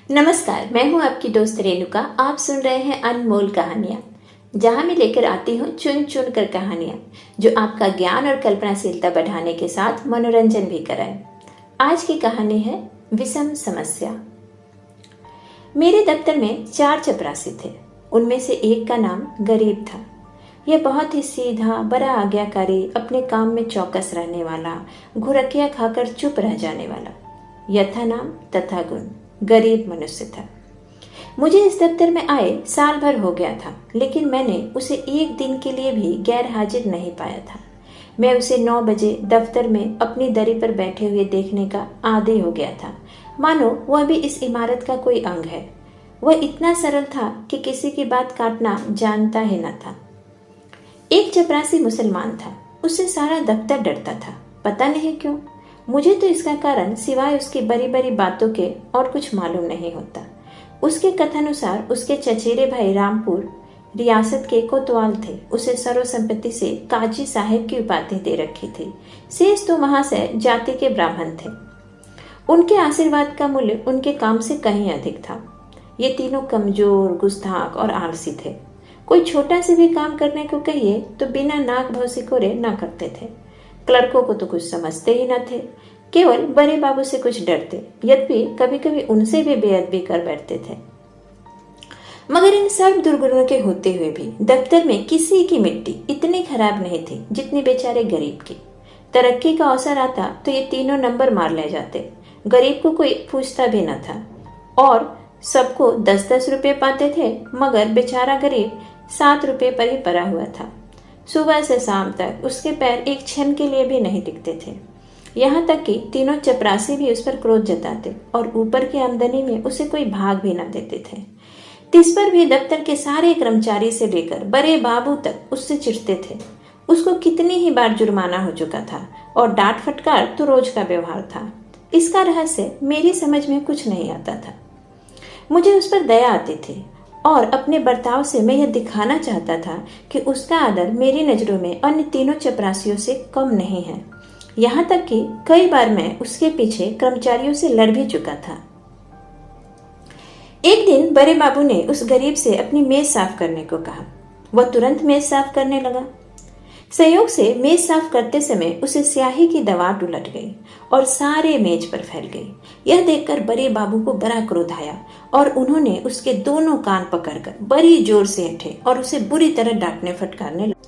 नमस्कार, मैं हूं आपकी दोस्त रेणुका। आप सुन रहे हैं अनमोल कहानियां, जहां मैं लेकर आती हूं चुन चुन कर कहानियां जो आपका ज्ञान और कल्पनाशीलता बढ़ाने के साथ मनोरंजन भी कराएं। आज की कहानी है विषम समस्या। मेरे दफ्तर में 4 चपरासी थे। उनमें से एक का नाम गरीब था। यह बहुत ही सीधा, बड़ा आज्ञाकारी, अपने काम में चौकस रहने वाला, घुरकिया खाकर चुप रह जाने वाला, यथा नाम तथा गुण गरीब मनुष्य था। मुझे इस दफ्तर में आए साल भर हो गया था, लेकिन मैंने उसे एक दिन के लिए भी गैर हाजिर नहीं पाया था। मैं उसे 9 बजे दफ्तर में अपनी दरी पर बैठे हुए देखने का आदी हो गया था, मानो वह भी इस इमारत का कोई अंग है। वह इतना सरल था कि किसी की बात काटना जानता ही न था। एक चपरासी मुसलमान था। उससे सारा दफ्तर डरता था, पता नहीं क्यों। मुझे तो इसका कारण सिवाय उसकी बड़ी बड़ी बातों के और कुछ मालूम नहीं होता। उसके कथानुसार उसके चचेरे भाई रामपुर रियासत के कोतवाल थे। उसे सर्व संपत्ति से काजी साहेब की उपाधि दे रखी थी। शेष तो महाशय जाति के ब्राह्मण थे। उनके आशीर्वाद का मूल्य उनके काम से कहीं अधिक था। ये तीनों कमजोर, गुस्ताख और आलसी थे। कोई छोटा से भी काम करने को कहिए तो बिना नाक भौं सिकोड़े न करते थे। क्लर्कों को तो कुछ समझते ही न थे, केवल बड़े बाबू से कुछ डरते, यद्यपि कभी कभी उनसे भी बेअदबी कर बैठते थे। मगर इन सब दुर्गुणों के होते हुए भी दफ्तर में किसी की मिट्टी इतनी खराब नहीं थी जितनी बेचारे गरीब की। तरक्की का अवसर आता तो ये तीनों नंबर मार ले जाते। गरीब को कोई पूछता भी न था और सबको 10-10 रुपए पाते थे, मगर बेचारा गरीब 7 रुपए पर ही पड़ा हुआ था। सुबह से शाम तक उसके पैर एक क्षण के लिए भी नहीं टिकते थे। यहाँ तक कि तीनों चपरासी भी उस पर क्रोध जताते और ऊपर की आमदनी में उसे कोई भाग भी न देते थे। तिस पर भी दफ्तर के सारे कर्मचारी से लेकर बड़े बाबू तक उससे चिढ़ते थे। उसको कितनी ही बार जुर्माना हो चुका था और डांट फटकार तो रोज का व्यवहार था। इसका रहस्य मेरी समझ में कुछ नहीं आता था। मुझे उस पर दया आती थी और अपने बर्ताव से मैं यह दिखाना चाहता था कि उसका आदर मेरी नजरों में अन्य तीनों चपरासियों से कम नहीं है। यहाँ तक कि कई बार मैं उसके पीछे कर्मचारियों से लड़ भी चुका था। एक दिन बड़े बाबू ने उस गरीब से अपनी मेज साफ करने को कहा। वह तुरंत मेज साफ करने लगा। संयोग से मेज साफ करते समय उसे स्याही की दवात उलट गई और सारे मेज पर फैल गई। यह देखकर बड़े बाबू को बड़ा क्रोध आया और उन्होंने उसके दोनों कान पकड़कर बड़ी जोर से हटे और उसे बुरी तरह डांटने फटकारने लगे।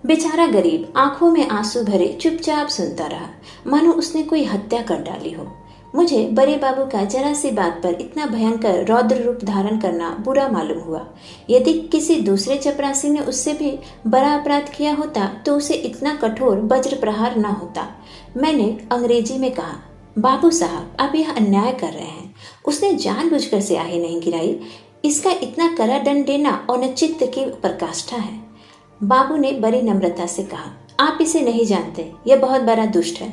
बेचारा गरीब आंखों में आंसू भरे चुपचाप सुनता रहा, मानो उसने कोई हत्या कर डाली हो। मुझे बड़े बाबू का जरा सी बात पर इतना भयंकर रौद्र रूप धारण करना बुरा मालूम हुआ। यदि किसी दूसरे चपरासी ने उससे भी बड़ा अपराध किया होता तो उसे इतना कठोर वज्र प्रहार न होता। मैंने अंग्रेजी में कहा, बाबू साहब, आप यह अन्याय कर रहे हैं। उसने जानबूझकर स्याही नहीं गिराई। इसका इतना कड़ा दंड देना औचित्य की पराकाष्ठा है। बाबू ने बड़ी नम्रता से कहा, आप इसे नहीं जानते, यह बहुत बड़ा दुष्ट है।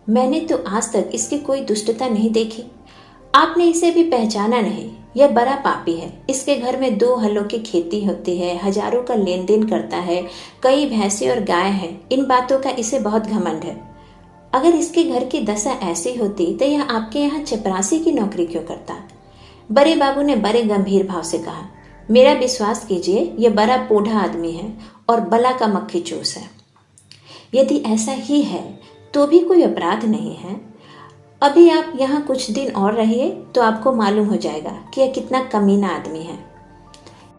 मैंने तो आज तक इसकी कोई दुष्टता नहीं देखी। आपने इसे भी पहचाना नहीं। यह बड़ा पापी है। इसके घर में 2 हलों की खेती होती है, हजारों का लेन देन करता है, कई भैंसे और गाय हैं। इन बातों का इसे बहुत घमंड है। अगर इसके घर की दशा ऐसी होती तो यह आपके यहाँ चपरासी की नौकरी क्यों करता? बड़े बाबू ने बड़े गंभीर भाव से कहा, मेरा विश्वास कीजिए, यह बड़ा पोढ़ा आदमी है और बला का मक्खी चूस है। यदि ऐसा ही है तो भी कोई अपराध नहीं है। अभी आप यहाँ कुछ दिन और रहिए तो आपको मालूम हो जाएगा कि यह कितना कमीना आदमी है।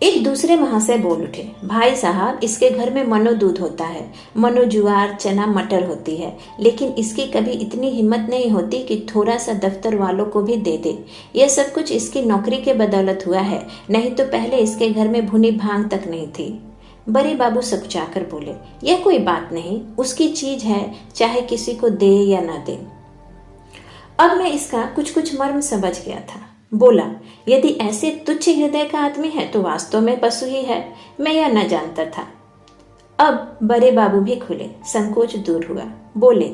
एक दूसरे महाशय बोल उठे, भाई साहब, इसके घर में मनो दूध होता है, मनो ज्वार, चना, मटर होती है, लेकिन इसकी कभी इतनी हिम्मत नहीं होती कि थोड़ा सा दफ्तर वालों को भी दे दे। यह सब कुछ इसकी नौकरी के बदौलत हुआ है, नहीं तो पहले इसके घर में भुनी भांग तक नहीं थी। बड़े बाबू सकुचाकर बोले, यह कोई बात नहीं, उसकी चीज है, चाहे किसी को दे या ना दे। अब मैं इसका कुछ मर्म समझ गया था। बोला, यदि ऐसे तुच्छ हृदय का आदमी है तो वास्तव में पशु ही है। मैं यह न जानता था। अब बड़े बाबू भी खुले, संकोच दूर हुआ। बोले,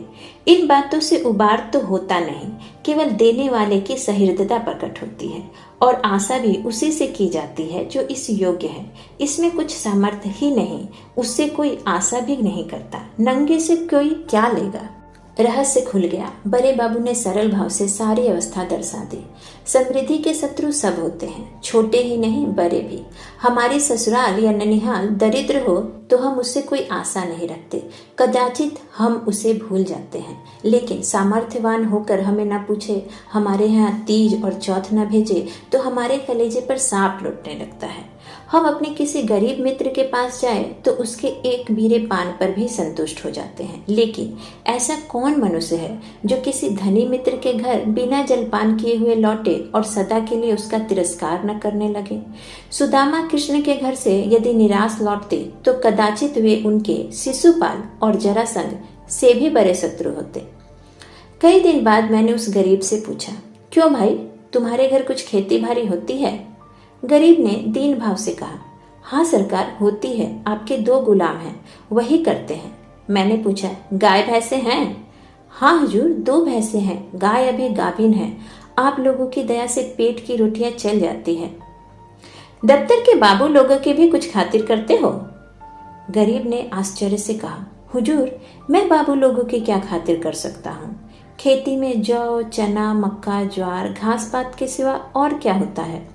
इन बातों से उबार तो होता नहीं, केवल देने वाले की सहृदयता प्रकट होती है और आशा भी उसी से की जाती है जो इस योग्य है। इसमें कुछ सामर्थ्य ही नहीं, उससे कोई आशा भी नहीं करता। नंगे से कोई क्या लेगा? रहस्य खुल गया। बड़े बाबू ने सरल भाव से सारी अवस्था दर्शा दी। समृद्धि के शत्रु सब होते हैं, छोटे ही नहीं बड़े भी। हमारी ससुराल या ननिहाल दरिद्र हो तो हम उससे कोई आशा नहीं रखते, कदाचित हम उसे भूल जाते हैं। लेकिन सामर्थ्यवान होकर हमें न पूछे, हमारे यहाँ तीज और चौथ न भेजे तो हमारे कलेजे पर सांप लौटने लगता है। हम अपने किसी गरीब मित्र के पास जाए तो उसके एक बीरे पान पर भी संतुष्ट हो जाते हैं। लेकिन ऐसा कौन मनुष्य है जो किसी धनी मित्र के घर बिना जलपान किए हुए लौटे और सदा के लिए उसका तिरस्कार न करने लगे। सुदामा कृष्ण के घर से यदि निराश लौटते तो कदाचित वे उनके शिशुपाल और जरासंध से भी बड़े शत्रु होते। कई दिन बाद मैंने उस गरीब से पूछा, क्यों भाई, तुम्हारे घर कुछ खेती बाड़ी होती है? गरीब ने दीन भाव से कहा, हाँ सरकार होती है, आपके 2 गुलाम हैं, वही करते हैं। मैंने पूछा, गाय भैंसे हैं? हाँ हुजूर, 2 भैंसे हैं, गाय अभी गाभिन है। आप लोगों की दया से पेट की रोटियां चल जाती है। दफ्तर के बाबू लोगों की भी कुछ खातिर करते हो? गरीब ने आश्चर्य से कहा, हुजूर मैं बाबू लोगों की क्या खातिर कर सकता हूँ? खेती में जौ, चना, मक्का, ज्वार, घास पात के सिवा और क्या होता है?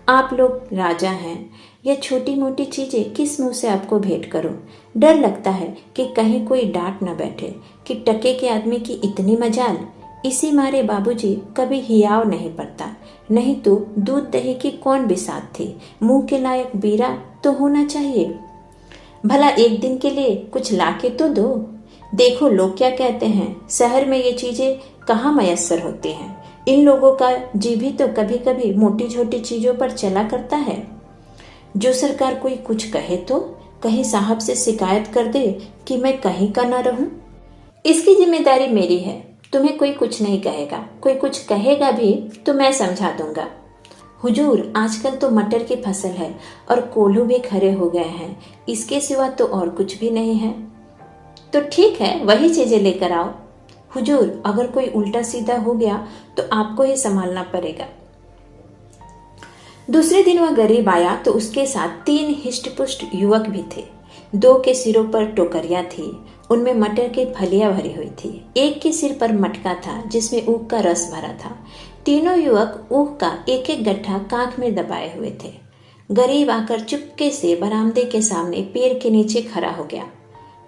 आप लोग राजा हैं, यह छोटी मोटी चीजें किस मुंह से आपको भेंट करूं? डर लगता है कि कहीं कोई डांट न बैठे कि टके के आदमी की इतनी मजाल। इसी मारे बाबूजी कभी हियाव नहीं पड़ता, नहीं तो दूध दही की कौन बिसात थी। मुंह के लायक बीरा तो होना चाहिए। भला एक दिन के लिए कुछ लाके तो दो। देखो लोग क्या कहते हैं, शहर में ये चीजें कहाँ मयस्सर होती हैं। इन लोगों का जी भी तो कभी कभी मोटी छोटी चीजों पर चला करता है। जो सरकार कोई कुछ कहे तो कहीं साहब से शिकायत कर दे कि मैं कहीं का ना रहूं। इसकी जिम्मेदारी मेरी है, तुम्हें कोई कुछ नहीं कहेगा। कोई कुछ कहेगा भी तो मैं समझा दूंगा। हुजूर आजकल तो मटर की फसल है और कोल्हू भी खड़े हो गए हैं, इसके सिवा तो और कुछ भी नहीं है। तो ठीक है, वही चीजें लेकर आओ। हुजूर अगर कोई उल्टा सीधा हो गया तो आपको ही संभालना पड़ेगा। दूसरे दिन वह गरीब आया तो उसके साथ 3 हिष्टपुष्ट युवक भी थे। 2 के सिरों पर टोकरियां थी, उनमें मटर की फलियां भरी हुई थी। एक के सिर पर मटका था जिसमें ऊख का रस भरा था। तीनों युवक ऊख का एक एक गट्ठा कांख में दबाए हुए थे। गरीब आकर चुपके से बरामदे के सामने पेड़ के नीचे खड़ा हो गया।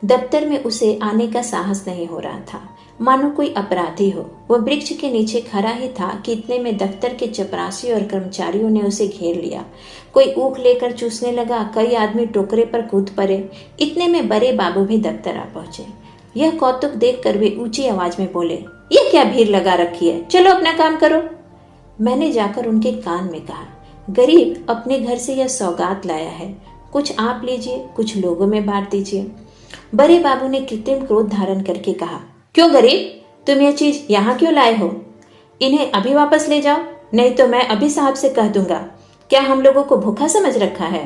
दफ्तर में उसे आने का साहस नहीं हो रहा था, मानो कोई अपराधी हो। वह वृक्ष के नीचे खड़ा ही था कि इतने में दफ्तर के चपरासी और कर्मचारियों ने उसे घेर लिया। कोई ऊख लेकर चूसने लगा, कई आदमी टोकरे पर कूद पड़े। इतने में बड़े बाबू भी दफ्तर आ पहुंचे। यह कौतुक देखकर वे ऊंची आवाज में बोले, ये क्या भीड़ लगा रखी है, चलो अपना काम करो। मैंने जाकर उनके कान में कहा, गरीब अपने घर से यह सौगात लाया है, कुछ आप लीजिए, कुछ लोगों में बांट दीजिए। बड़े बाबू ने कृत्रिम क्रोध धारण करके कहा, क्यों गरीब, तुम यह चीज यहाँ क्यों लाए हो? इन्हें अभी वापस ले जाओ, नहीं तो मैं अभी साहब से कह दूंगा। क्या हम लोगों को भूखा समझ रखा है?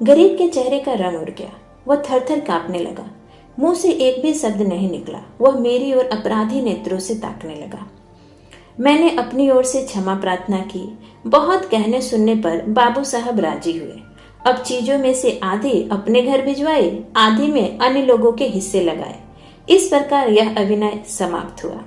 गरीब के चेहरे का रंग उड़ गया, वह थर थर कांपने लगा। मुंह से एक भी शब्द नहीं निकला। वह मेरी ओर अपराधी नेत्रों से ताकने लगा। मैंने अपनी ओर से क्षमा प्रार्थना की। बहुत कहने सुनने पर बाबू साहब राजी हुए। अब चीजों में से आधी अपने घर भिजवाई, आधी में अन्य लोगों के हिस्से लगाए। इस प्रकार यह अभिनय समाप्त हुआ।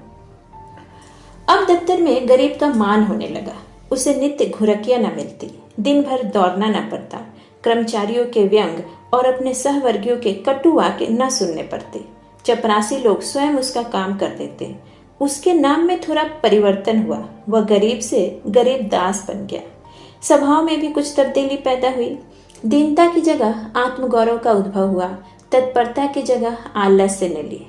अब दफ्तर में गरीब का मान होने लगा। उसे नित्य घुरकियां न मिलती, दिन भर दौड़ना न पड़ता, कर्मचारियों के व्यंग और अपने सहवर्गियों के कटु वाक्य न सुनने पड़ते। चपरासी लोग स्वयं उसका काम कर देते। उसके नाम में थोड़ा परिवर्तन हुआ। वह गरीब से गरीब दास बन गया। स्वभाव में भी कुछ तब्दीली पैदा हुई। दीनता की जगह आत्मगौरव का उद्भव हुआ। तत्परता की जगह आलस्य ने ली।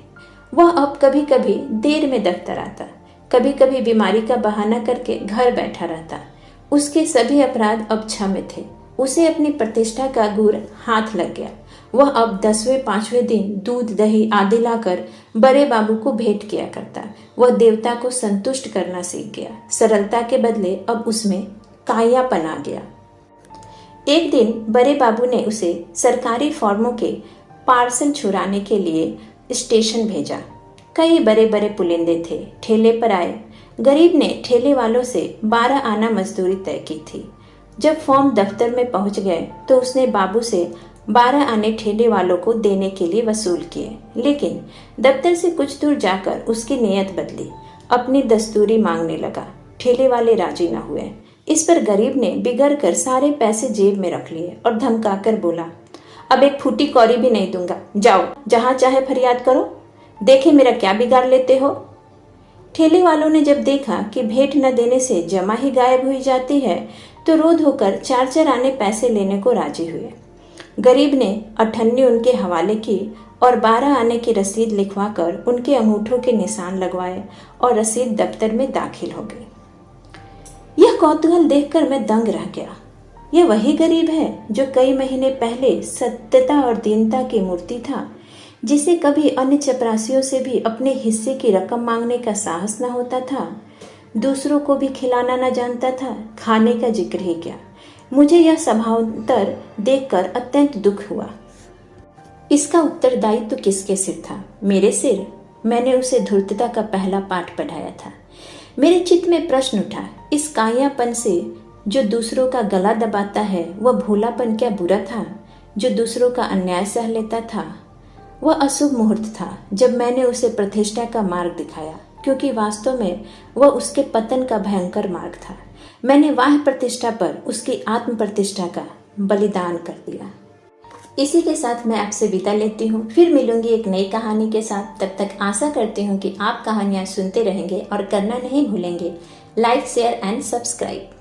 वह अब कभी कभी देर में दफ्तर आता, कभी कभी बीमारी का बहाना करके घर बैठा रहता। उसके सभी अपराध अब क्षम्य थे। उसे अपनी प्रतिष्ठा का गुर हाथ लग गया। वह अब 10वें 5वें दिन दूध दही आदि लाकर बड़े बाबू को भेंट किया करता। वह देवता को संतुष्ट करना सीख गया। सरलता के बदले अब उसमें कायापन आ गया। एक दिन बड़े बाबू ने उसे सरकारी फॉर्मों के पार्सल छुड़ाने के लिए स्टेशन भेजा। कई बड़े बड़े पुलिंदे थे, ठेले पर आए। गरीब ने ठेले वालों से 12 आना मजदूरी तय की थी। जब फॉर्म दफ्तर में पहुंच गए तो उसने बाबू से 12 आने ठेले वालों को देने के लिए वसूल किए, लेकिन दफ्तर से कुछ दूर जाकर उसकी नीयत बदली, अपनी दस्तूरी मांगने लगा। ठेले वाले राजी न हुए। इस पर गरीब ने बिगड़ कर सारे पैसे जेब में रख लिए और धमकाकर बोला, अब एक फूटी कौड़ी भी नहीं दूंगा, जाओ जहां चाहे फरियाद करो, देखे मेरा क्या बिगाड़ लेते हो। ठेले वालों ने जब देखा कि भेंट न देने से जमा ही गायब हुई जाती है, तो रोध होकर 4-4 आने पैसे लेने को राजी हुए। गरीब ने अठन्नी उनके हवाले की और 12 आने की रसीद लिखवाकर उनके अंगूठों के निशान लगवाए और रसीद दफ्तर में दाखिल हो गई। यह कौतूहल देखकर मैं दंग रह गया। यह वही गरीब है जो कई महीने पहले सत्यता और दीनता की मूर्ति था, जिसे कभी अन्य चपरासियों से भी अपने हिस्से की रकम मांगने का साहस न होता था, दूसरों को भी खिलाना न जानता था, खाने का जिक्र ही क्या। मुझे यह स्वभावांतर देखकर अत्यंत दुख हुआ। इसका उत्तरदायित्व तो किसके सिर था? मेरे सिर। मैंने उसे धूर्तता का पहला पाठ पढ़ाया था। मेरे चित्त में प्रश्न उठा, इस कायापन से जो दूसरों का गला दबाता है, वह भोलापन क्या बुरा था? जो दूसरों का अन्याय सह लेता था, वह अशुभ मुहूर्त था जब मैंने उसे प्रतिष्ठा का मार्ग दिखाया, क्योंकि वास्तव में वह उसके पतन का भयंकर मार्ग था। मैंने बाह्य प्रतिष्ठा पर उसकी आत्म प्रतिष्ठा का बलिदान कर दिया। इसी के साथ मैं आपसे विदा लेती हूँ। फिर मिलूंगी एक नई कहानी के साथ। तब तक आशा करती हूँ कि आप कहानियाँ सुनते रहेंगे और करना नहीं भूलेंगे लाइक, शेयर एंड सब्सक्राइब।